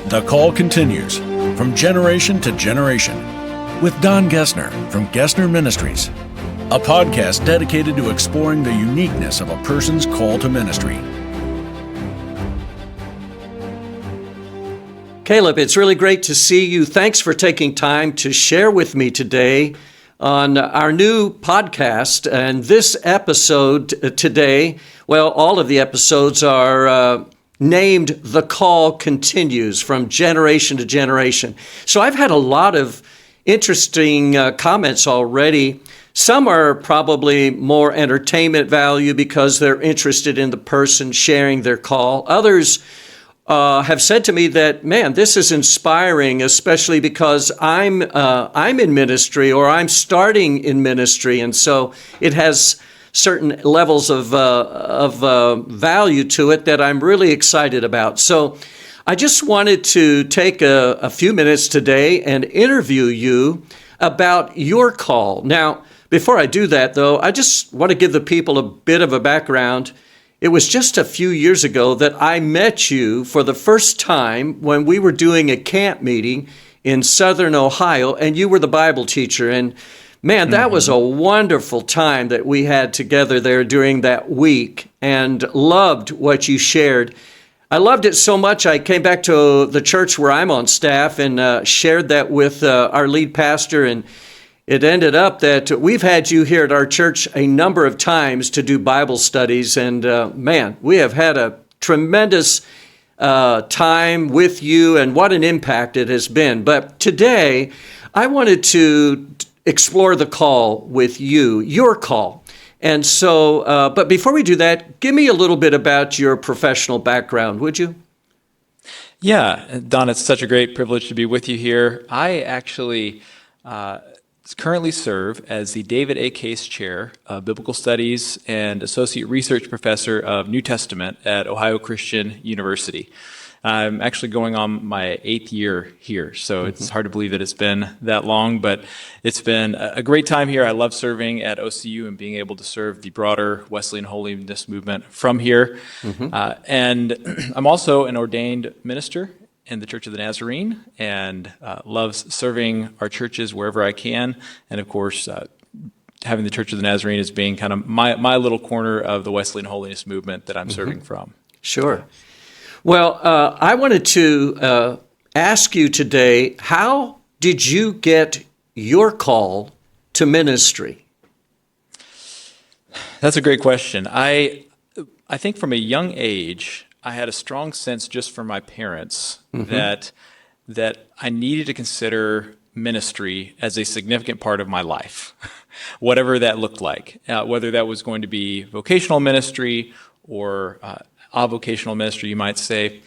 The Call continues from generation to generation with Don Gessner from Gessner Ministries, a podcast dedicated to exploring the uniqueness of a person's call to ministry. Caleb, it's really great to see you. Thanks for taking time to share with me today on our new podcast. And this episode today, well, all of the episodes are named The Call Continues from generation to generation. So I've had a lot of interesting comments already. Some are probably more entertainment value because they're interested in the person sharing their call. Others have said to me that, man, this is inspiring, especially because I'm in ministry or I'm starting in ministry, and so it has certain levels of value to it that I'm really excited about. So I just wanted to take a few minutes today and interview you about your call. Now, before I do that, though, I just want to give the people a bit of a background. It was just a few years ago that I met you for the first time when we were doing a camp meeting in Southern Ohio, and you were the Bible teacher. And man, that was a wonderful time that we had together there during that week, and loved what you shared. I loved it so much, I came back to the church where I'm on staff and shared that with our lead pastor, and it ended up that we've had you here at our church a number of times to do Bible studies, and man, we have had a tremendous time with you, and what an impact it has been. But today, I wanted to explore the call with you, your call. And so, but before we do that, give me a little bit about your professional background, would you? Yeah, Don, it's such a great privilege to be with you here. I actually currently serve as the David A. Case Chair of Biblical Studies and Associate Research Professor of New Testament at Ohio Christian University. I'm actually going on my 8th year here, so it's hard to believe that it's been that long, but it's been a great time here. I love serving at OCU and being able to serve the broader Wesleyan holiness movement from here. And I'm also an ordained minister in the Church of the Nazarene, and loves serving our churches wherever I can. And of course, having the Church of the Nazarene as being kind of my little corner of the Wesleyan holiness movement that I'm serving from. Sure. Well, I wanted to ask you today, how did you get your call to ministry? That's a great question. I think from a young age, I had a strong sense just from my parents that I needed to consider ministry as a significant part of my life, whatever that looked like, whether that was going to be vocational ministry or avocational ministry, you might say.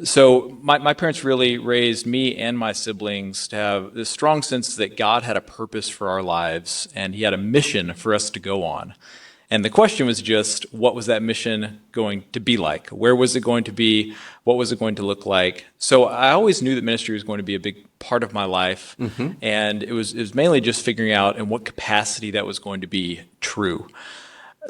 So my parents really raised me and my siblings to have this strong sense that God had a purpose for our lives and he had a mission for us to go on. And the question was just, what was that mission going to be like? Where was it going to be? What was it going to look like? So I always knew that ministry was going to be a big part of my life. And it was mainly just figuring out in what capacity that was going to be true.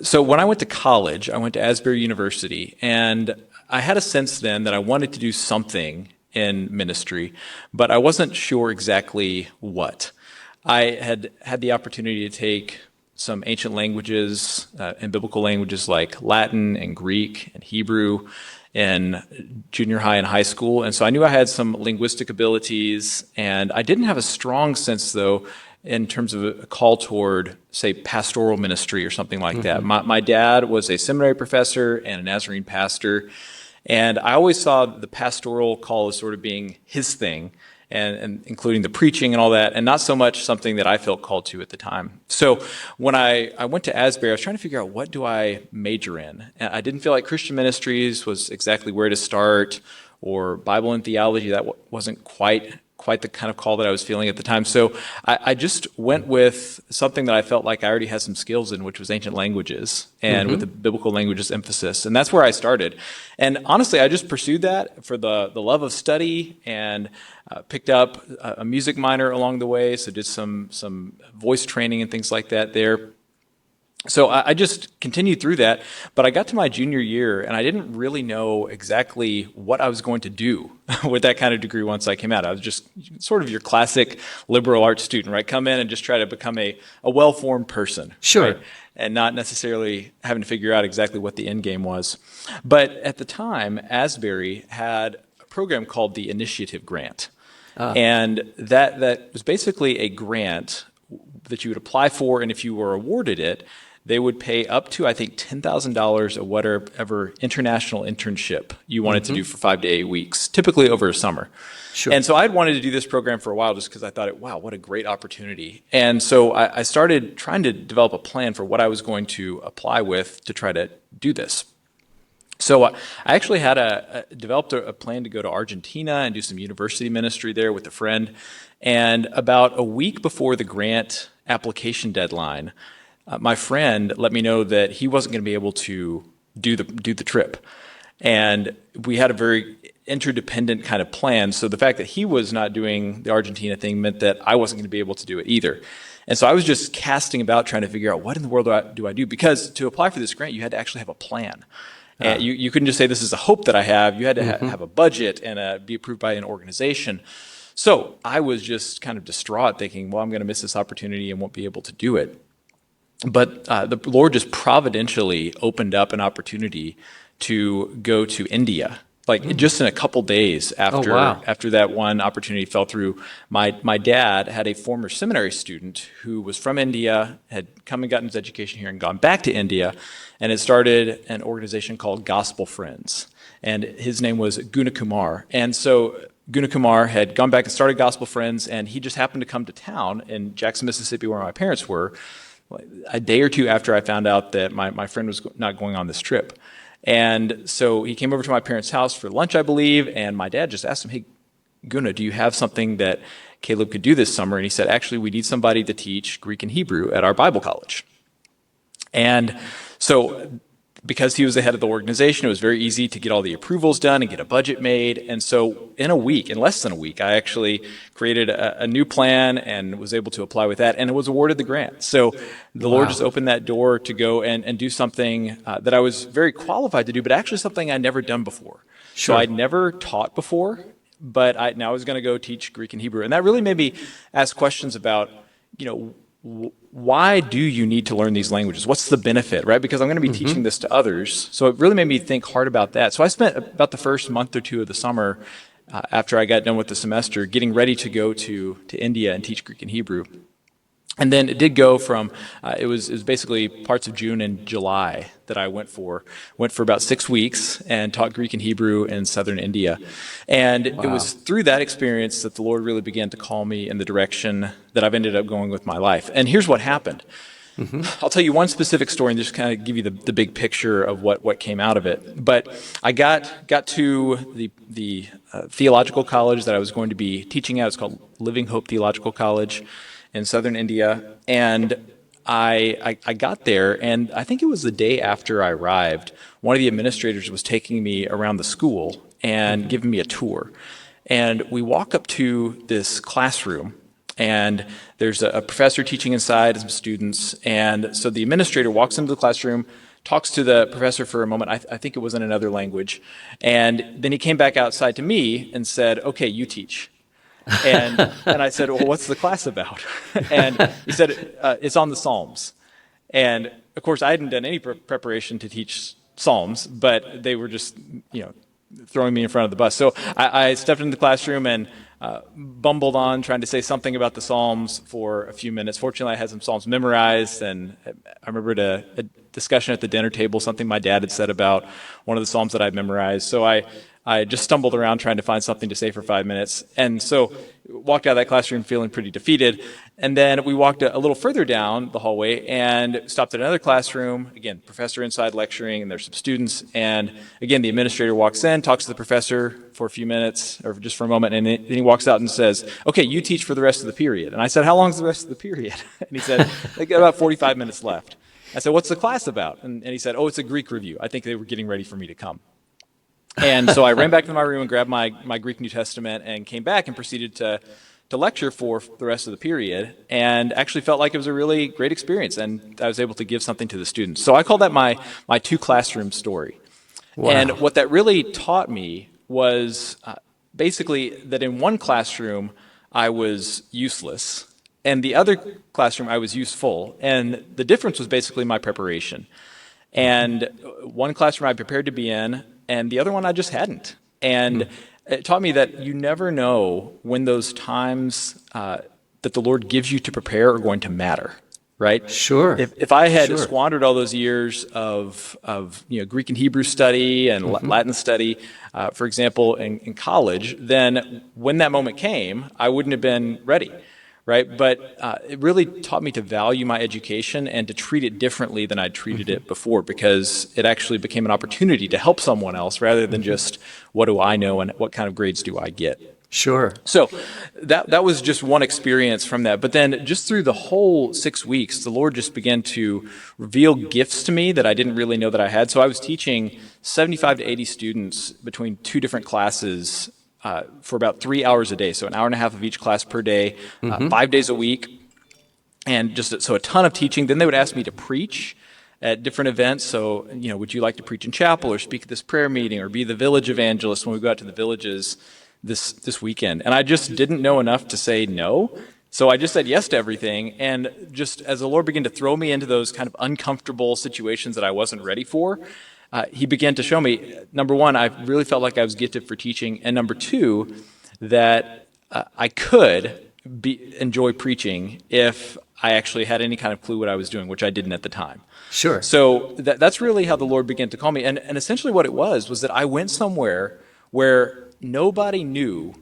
So when I went to college, I went to Asbury University, and I had a sense then that I wanted to do something in ministry, but I wasn't sure exactly what. I had the opportunity to take some ancient languages and biblical languages like Latin and Greek and Hebrew in junior high and high school, and so I knew I had some linguistic abilities, and I didn't have a strong sense, though, in terms of a call toward, say, pastoral ministry or something like that. My dad was a seminary professor and a Nazarene pastor, and I always saw the pastoral call as sort of being his thing, and including the preaching and all that, and not so much something that I felt called to at the time. So when I went to Asbury, I was trying to figure out, what do I major in? And I didn't feel like Christian ministries was exactly where to start, or Bible and theology. That wasn't quite the kind of call that I was feeling at the time. So I just went with something that I felt like I already had some skills in, which was ancient languages, and with the biblical languages emphasis. And that's where I started. And honestly, I just pursued that for the love of study, and picked up a music minor along the way, so did some voice training and things like that there. So I just continued through that, but I got to my junior year and I didn't really know exactly what I was going to do with that kind of degree once I came out. I was just sort of your classic liberal arts student, right? Come in and just try to become a well-formed person. Sure. Right? And not necessarily having to figure out exactly what the end game was. But at the time, Asbury had a program called the Initiative Grant. And that was basically a grant that you would apply for, and if you were awarded it, they would pay up to, I think, $10,000 of whatever international internship you wanted to do for 5 to 8 weeks, typically over a summer. Sure. And so I'd wanted to do this program for a while just because I thought, wow, what a great opportunity. And so I started trying to develop a plan for what I was going to apply with to try to do this. So I actually had developed a plan to go to Argentina and do some university ministry there with a friend. And about a week before the grant application deadline, my friend let me know that he wasn't going to be able to do the trip. And we had a very interdependent kind of plan. So the fact that he was not doing the Argentina thing meant that I wasn't going to be able to do it either. And so I was just casting about trying to figure out what in the world do I do? Because to apply for this grant, you had to actually have a plan. And you couldn't just say, this is a hope that I have. You had to have a budget and be approved by an organization. So I was just kind of distraught thinking, well, I'm going to miss this opportunity and won't be able to do it. But the Lord just providentially opened up an opportunity to go to India, like just in a couple days after that one opportunity fell through. My dad had a former seminary student who was from India, had come and gotten his education here and gone back to India, and had started an organization called Gospel Friends. And his name was Gunakumar. And so Gunakumar had gone back and started Gospel Friends, and he just happened to come to town in Jackson, Mississippi, where my parents were, a day or two after I found out that my friend was not going on this trip. And so he came over to my parents' house for lunch, I believe, and my dad just asked him, hey, Guna, do you have something that Caleb could do this summer? And he said, actually, we need somebody to teach Greek and Hebrew at our Bible college. And so because he was the head of the organization, it was very easy to get all the approvals done and get a budget made. And so in less than a week, I actually created a new plan and was able to apply with that, and it was awarded the grant. So the Lord just opened that door to go and do something that I was very qualified to do, but actually something I'd never done before. Sure. So I'd never taught before, but now I was going to go teach Greek and Hebrew. And that really made me ask questions about, why do you need to learn these languages? What's the benefit, right? Because I'm going to be teaching this to others. So it really made me think hard about that. So I spent about the first month or two of the summer after I got done with the semester getting ready to go to India and teach Greek and Hebrew. And then it did go from, it was basically parts of June and July that I went for about 6 weeks and taught Greek and Hebrew in southern India. And it was through that experience that the Lord really began to call me in the direction that I've ended up going with my life. And here's what happened. I'll tell you one specific story and just kind of give you the big picture of what came out of it. But I got to the theological college that I was going to be teaching at. It's called Living Hope Theological College in southern India, and I got there, and I think it was the day after I arrived, one of the administrators was taking me around the school and giving me a tour. And we walk up to this classroom, and there's a professor teaching inside, some students, and so the administrator walks into the classroom, talks to the professor for a moment, I think it was in another language, and then he came back outside to me and said, okay, you teach. And I said, well, what's the class about? And he said, it's on the Psalms. And of course, I hadn't done any preparation to teach Psalms, but they were just, throwing me in front of the bus. So I stepped into the classroom and bumbled on trying to say something about the Psalms for a few minutes. Fortunately, I had some Psalms memorized, and I remembered a discussion at the dinner table, something my dad had said about one of the Psalms that I'd memorized. So I just stumbled around trying to find something to say for 5 minutes. And so walked out of that classroom feeling pretty defeated. And then we walked a little further down the hallway and stopped at another classroom. Again, professor inside lecturing, and there's some students. And again, the administrator walks in, talks to the professor for a few minutes, or just for a moment, and then he walks out and says, okay, you teach for the rest of the period. And I said, how long is the rest of the period? And he said, they got about 45 minutes left. I said, what's the class about? And he said, oh, it's a Greek review. I think they were getting ready for me to come. And so I ran back to my room and grabbed my Greek New Testament and came back and proceeded to to lecture for the rest of the period, and actually felt like it was a really great experience, and I was able to give something to the students. So I call that my two classroom story. Wow. And what that really taught me was basically that in one classroom I was useless, and the other classroom I was useful, and the difference was basically my preparation. And one classroom I prepared to be in, and the other one I just hadn't. And it taught me that you never know when those times that the Lord gives you to prepare are going to matter, right? Sure. If I had Sure. squandered all those years of Greek and Hebrew study and Latin study, for example, in college, then when that moment came, I wouldn't have been ready. Right, but it really taught me to value my education and to treat it differently than I'd treated it before, because it actually became an opportunity to help someone else rather than just what do I know and what kind of grades do I get. Sure. So that was just one experience from that. But then just through the whole 6 weeks, the Lord just began to reveal gifts to me that I didn't really know that I had. So I was teaching 75 to 80 students between two different classes for about 3 hours a day, so an hour and a half of each class per day, 5 days a week, and just so a ton of teaching. Then they would ask me to preach at different events. So, would you like to preach in chapel or speak at this prayer meeting or be the village evangelist when we go out to the villages this weekend? And I just didn't know enough to say no. So I just said yes to everything. And just as the Lord began to throw me into those kind of uncomfortable situations that I wasn't ready for, he began to show me, number one, I really felt like I was gifted for teaching, and number two, that I could enjoy preaching if I actually had any kind of clue what I was doing, which I didn't at the time. Sure. So that's really how the Lord began to call me. And essentially what it was that I went somewhere where nobody knew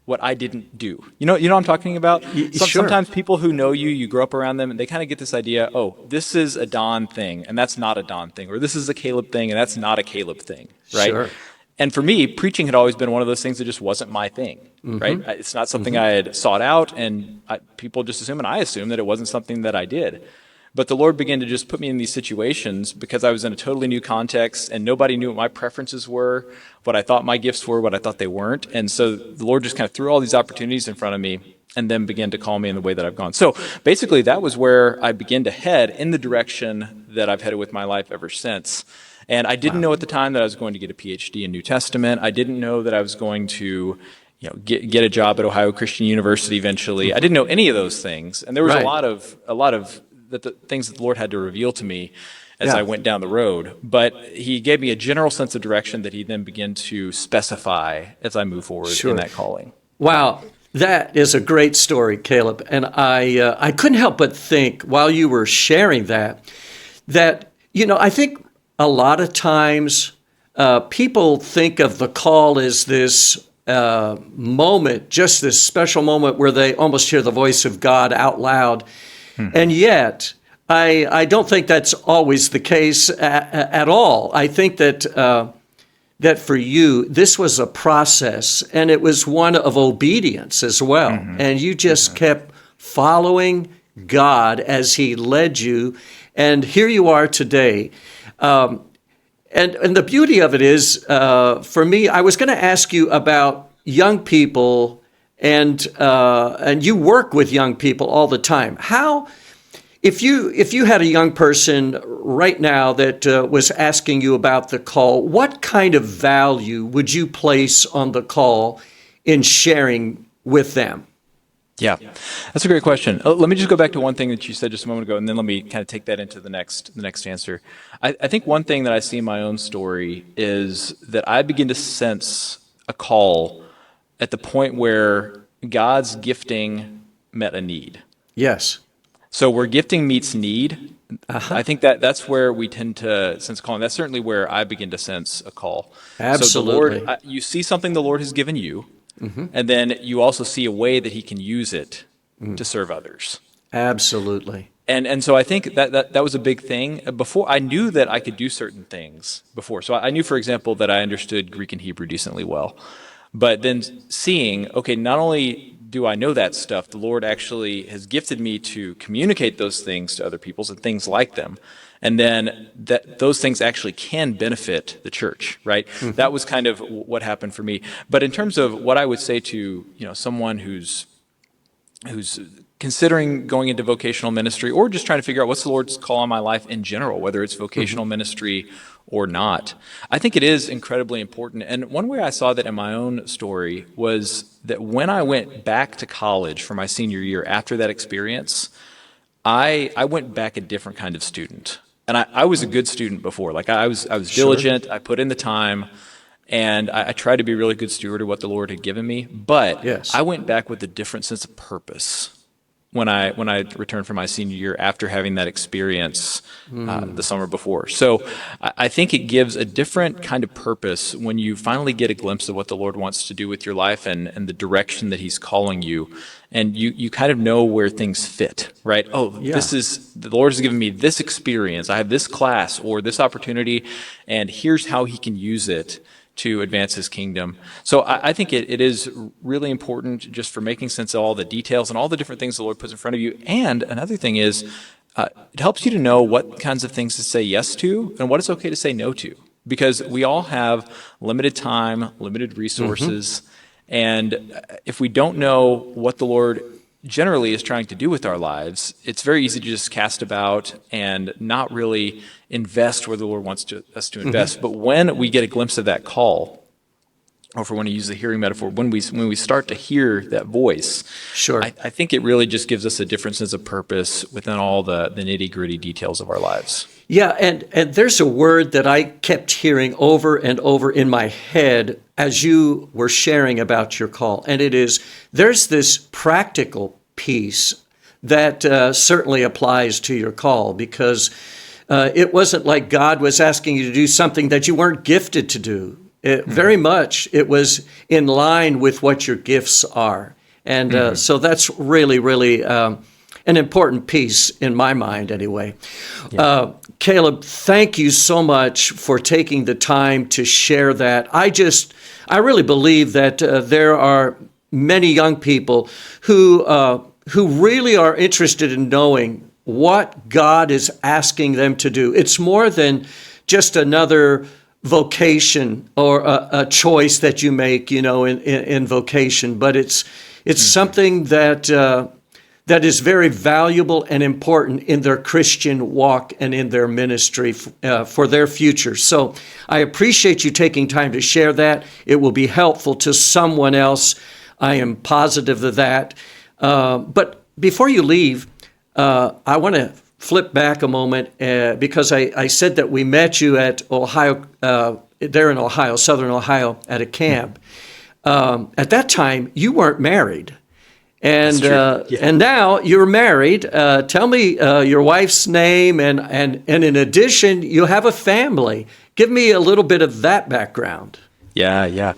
what I didn't do. You know what I'm talking about? Sure. Sometimes people who know you grow up around them, and they kind of get this idea, oh, this is a Don thing, and that's not a Don thing, or this is a Caleb thing, and that's not a Caleb thing, right? Sure. And for me, preaching had always been one of those things that just wasn't my thing, right? It's not something I had sought out, and people just assume, and I assume, that it wasn't something that I did. But the Lord began to just put me in these situations because I was in a totally new context, and nobody knew what my preferences were, what I thought my gifts were, what I thought they weren't. And so the Lord just kind of threw all these opportunities in front of me and then began to call me in the way that I've gone. So basically, that was where I began to head in the direction that I've headed with my life ever since. And I didn't know at the time that I was going to get a PhD in New Testament. I didn't know that I was going to get a job at Ohio Christian University eventually. I didn't know any of those things. And there was Right. a lot of the things that the Lord had to reveal to me as I went down the road. But he gave me a general sense of direction that he then began to specify as I move forward in that calling. Wow. That is a great story, Caleb. And I couldn't help but think while you were sharing that I think a lot of times people think of the call as this moment, just this special moment where they almost hear the voice of God out loud. And yet, I don't think that's always the case at all. I think that that for you, this was a process, and it was one of obedience as well. And you just kept following God as He led you, and here you are today. And the beauty of it is, for me, I was going to ask you about young people. And you work with young people all the time. How, if you had a young person right now that was asking you about the call, what kind of value would you place on the call in sharing with them? Yeah, that's a great question. Let me just go back to one thing that you said just a moment ago, and then let me kind of take that into the next answer. I think one thing that I see in my own story is that I begin to sense a call at the point where God's gifting met a need. Yes. So where gifting meets need, I think that's where we tend to sense a calling. That's certainly where I begin to sense a call. Absolutely. So the Lord, you see something the Lord has given you, and then you also see a way that He can use it to serve others. Absolutely. And so I think that was a big thing. Before, I knew that I could do certain things before. So I knew, for example, that I understood Greek and Hebrew decently well. But then seeing, okay, not only do I know that stuff, the Lord actually has gifted me to communicate those things to other people and things like them. And then those things actually can benefit the church, right? That was kind of what happened for me. But in terms of what I would say to someone who's who's considering going into vocational ministry or just trying to figure out what's the Lord's call on my life in general, whether it's vocational ministry or not. I think it is incredibly important. And one way I saw that in my own story was that when I went back to college for my senior year after that experience, I went back a different kind of student. And I was a good student before. Like I was diligent, I put in the time, and I tried to be a really good steward of what the Lord had given me. But Yes. I went back with a different sense of purpose when I returned from my senior year after having that experience the summer before. So I think it gives a different kind of purpose when you finally get a glimpse of what the Lord wants to do with your life and the direction that He's calling you. And you kind of know where things fit, right? Oh, this is, the Lord has given me this experience. I have this class or this opportunity, and here's how He can use it to advance His kingdom. So I think it is really important just for making sense of all the details and all the different things the Lord puts in front of you. And another thing is, it helps you to know what kinds of things to say yes to and what it's okay to say no to. Because we all have limited time, limited resources, and if we don't know what the Lord generally is trying to do with our lives, it's very easy to just cast about and not really invest where the Lord wants us to invest. But when we get a glimpse of that call, or if we want to use the hearing metaphor, when we start to hear that voice, Sure. I think it really just gives us a different sense of purpose within all the nitty-gritty details of our lives. Yeah, and there's a word that I kept hearing over and over in my head as you were sharing about your call, and it is, there's this practical piece that certainly applies to your call, because it wasn't like God was asking you to do something that you weren't gifted to do. Very much it was in line with what your gifts are. And so that's really, really an important piece in my mind anyway. Caleb, thank you so much for taking the time to share that. I really believe that there are many young people who really are interested in knowing what God is asking them to do. It's more than just another vocation or a choice that you make, in vocation, but it's something that is very valuable and important in their Christian walk and in their ministry for their future. So I appreciate you taking time to share that. It will be helpful to someone else. I am positive of that. But before you leave, I want to flip back a moment because I said that we met you at Ohio, there in Ohio, Southern Ohio, at a camp. At that time, you weren't married. And and now you're married. Tell me your wife's name, and in addition, you have a family. Give me a little bit of that background. Yeah.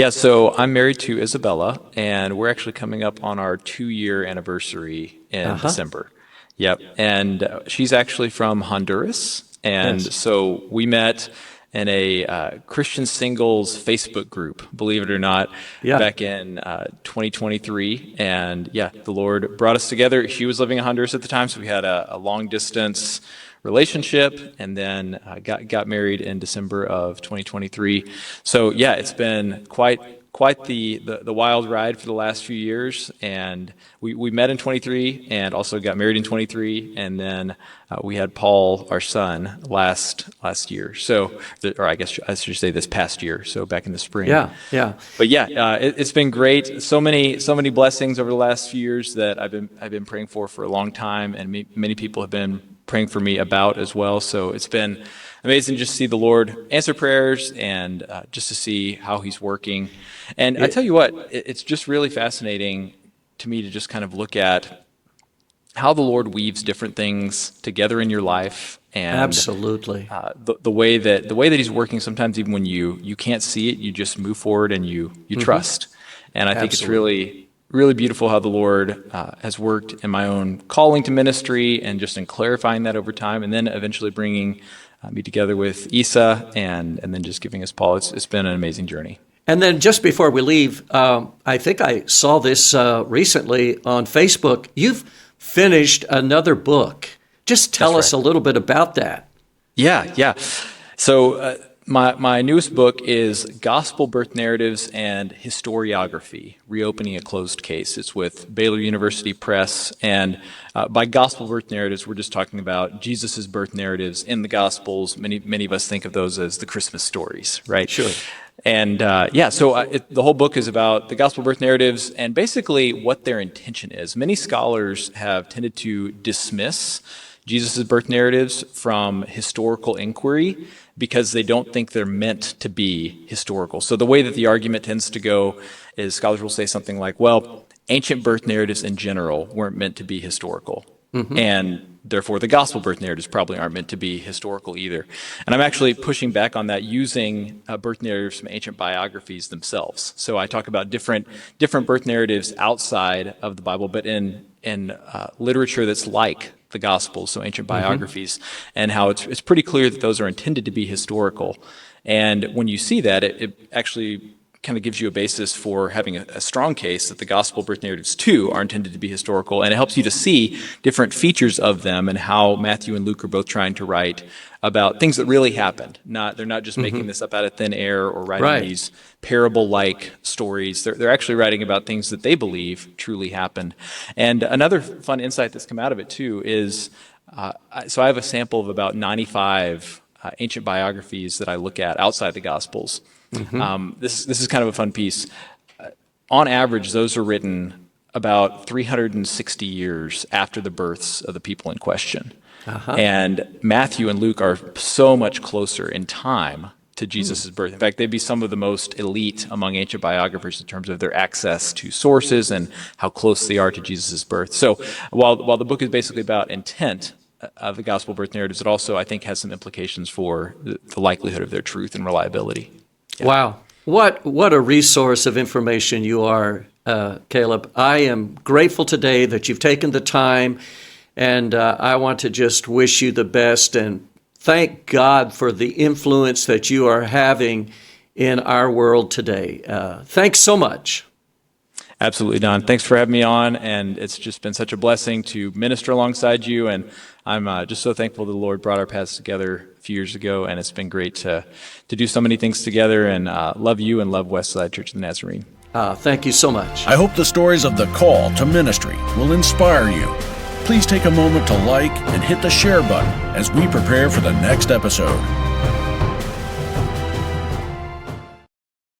So I'm married to Isabella, and we're actually coming up on our 2-year anniversary in December. Yep, and she's actually from Honduras, and so we met in a Christian singles Facebook group, believe it or not, back in 2023. And the Lord brought us together. She was living in Honduras at the time, so we had a long distance relationship, and then got married in December of 2023. So it's been quite the wild ride for the last few years. And we met in 23 and also got married in 23. And then we had Paul, our son, last year. So, or I guess I should say this past year. So back in the spring. Yeah. But it's been great. So many blessings over the last few years that I've been praying for a long time. And many people have been praying for me about as well. So it's been amazing just to see the Lord answer prayers and just to see how He's working. And I tell you what, it's just really fascinating to me to just kind of look at how the Lord weaves different things together in your life. And absolutely, the way that He's working, sometimes even when you can't see it, you just move forward and you trust. And I think it's really beautiful how the Lord has worked in my own calling to ministry and just in clarifying that over time, and then eventually bringing me together with Isa and then just giving us Paul. It's been an amazing journey. And then just before we leave, I think I saw this recently on Facebook. You've finished another book. Just tell us a little bit about that. Yeah. So My newest book is Gospel Birth Narratives and Historiography, Reopening a Closed Case. It's with Baylor University Press, and by Gospel Birth Narratives, we're just talking about Jesus' birth narratives in the Gospels. Many of us think of those as the Christmas stories, right? Sure. And the whole book is about the Gospel birth narratives and basically what their intention is. Many scholars have tended to dismiss Jesus' birth narratives from historical inquiry because they don't think they're meant to be historical. So the way that the argument tends to go is scholars will say something like, well, ancient birth narratives in general weren't meant to be historical. And therefore the gospel birth narratives probably aren't meant to be historical either. And I'm actually pushing back on that using birth narratives from ancient biographies themselves. So I talk about different birth narratives outside of the Bible, but in literature that's like the Gospels, so ancient biographies, and how it's pretty clear that those are intended to be historical. And when you see that, it actually kind of gives you a basis for having a strong case that the Gospel birth narratives too are intended to be historical, and it helps you to see different features of them and how Matthew and Luke are both trying to write about things that really happened. They're not just making this up out of thin air or writing these parable-like stories. They're actually writing about things that they believe truly happened. And another fun insight that's come out of it too is, so I have a sample of about 95 ancient biographies that I look at outside the Gospels. This is kind of a fun piece. On average, those are written about 360 years after the births of the people in question. And Matthew and Luke are so much closer in time to Jesus' birth. In fact, they'd be some of the most elite among ancient biographers in terms of their access to sources and how close they are to Jesus' birth. So while the book is basically about intent of the gospel birth narratives, it also, I think, has some implications for the likelihood of their truth and reliability. Yeah. Wow. What a resource of information you are, Caleb. I am grateful today that you've taken the time, and I want to just wish you the best and thank God for the influence that you are having in our world today. Thanks so much. Absolutely, Don. Thanks for having me on, and it's just been such a blessing to minister alongside you, and I'm just so thankful the Lord brought our paths together a few years ago, and it's been great to do so many things together, and love you and love Westside Church of the Nazarene. Thank you so much. I hope the stories of the call to ministry will inspire you. Please take a moment to like and hit the share button as we prepare for the next episode.